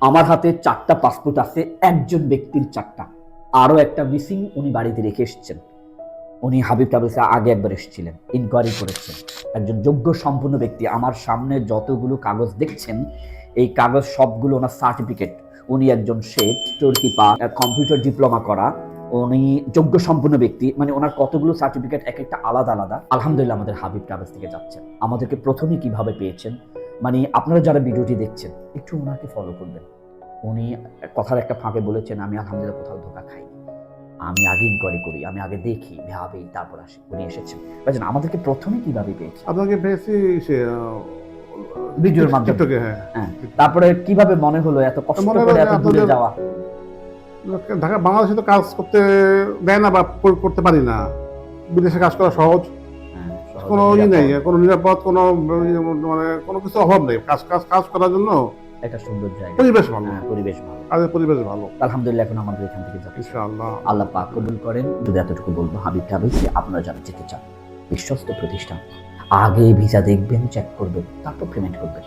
আমার হাতে 4টা পাসপোর্ট আছে, একজন ব্যক্তির 4টা, আরো একটা মিসিং, উনি বাড়িতে রেখে এসেছেন। উনি হাবিব ট্রাভেলসে আগে একবার এসেছিলেন, ইনকোয়ারি করেছেন। একজন যোগ্য সম্পন্ন ব্যক্তি। আমার সামনে যতগুলো কাগজ দেখছেন, এই কাগজ সবগুলো ওনার সার্টিফিকেট। উনি একজন chef, store keeper, computer diploma করা। উনি যোগ্য সম্পন্ন ব্যক্তি, মানে ওনার কতগুলো সার্টিফিকেট, এক একটা আলাদা আলাদা। আলহামদুলিল্লাহ আমাদের হাবিব ট্রাভেলস থেকে যাচ্ছেন। আমাদেরকে প্রথমে কিভাবে পেয়েছেন, মানে আপনারা যারা ভিডিওটি দেখছেন একটু ওনাকে ফলো করবেন। উনি কথার একটা ফাঁকে বলেছেন, আমি আলহামদুলিল্লাহ কোথাও ধোকা খাই, আমি আগে ইনকোয়ারি করি, আমি আগে দেখি, ভাবি, তারপর আসি। উনি এসেছেন। বুঝলেন আমাদেরকে প্রথমে কিভাবে পেয়েছে? আপনাকে পেয়েছি সে ভিডিওর মাধ্যমে। টিকটকে, হ্যাঁ। হ্যাঁ, তারপরে কিভাবে মনে হলো এত কষ্ট মনে হলো করে যে এত দূরে আপনাদের যাওয়া? ঢাকা বাংলাদেশে তো কাজ করতে দেয় না বা করতে পারি না। বিদেশে কাজ করা সহজ, হ্যাঁ, সহজে কোনো নিরাপদ। নেই, কোনো নিরাপদ, কোনো মানে কোনো কিছু অভাব নেই। কাজ কাজ কাজ করার জন্য একটা সুন্দর জায়গা। পরিবেশ ভালো, হ্যাঁ, পরিবেশ ভালো। কাজের পরিবেশ ভালো। আলহামদুলিল্লাহ এখন আমাদের এখান থেকে যাচ্ছে। ইনশাআল্লাহ। আল্লাহ পাক কবুল করেন। যদি এতটুকু বলবো, হাবিব ট্রাভেলসে আপনারা যারা যেতে চান, বিশ্বস্ত প্রতিষ্ঠান, আগে ভিসা দেখবেন, চেক করবেন, তারপর পেমেন্ট করবেন।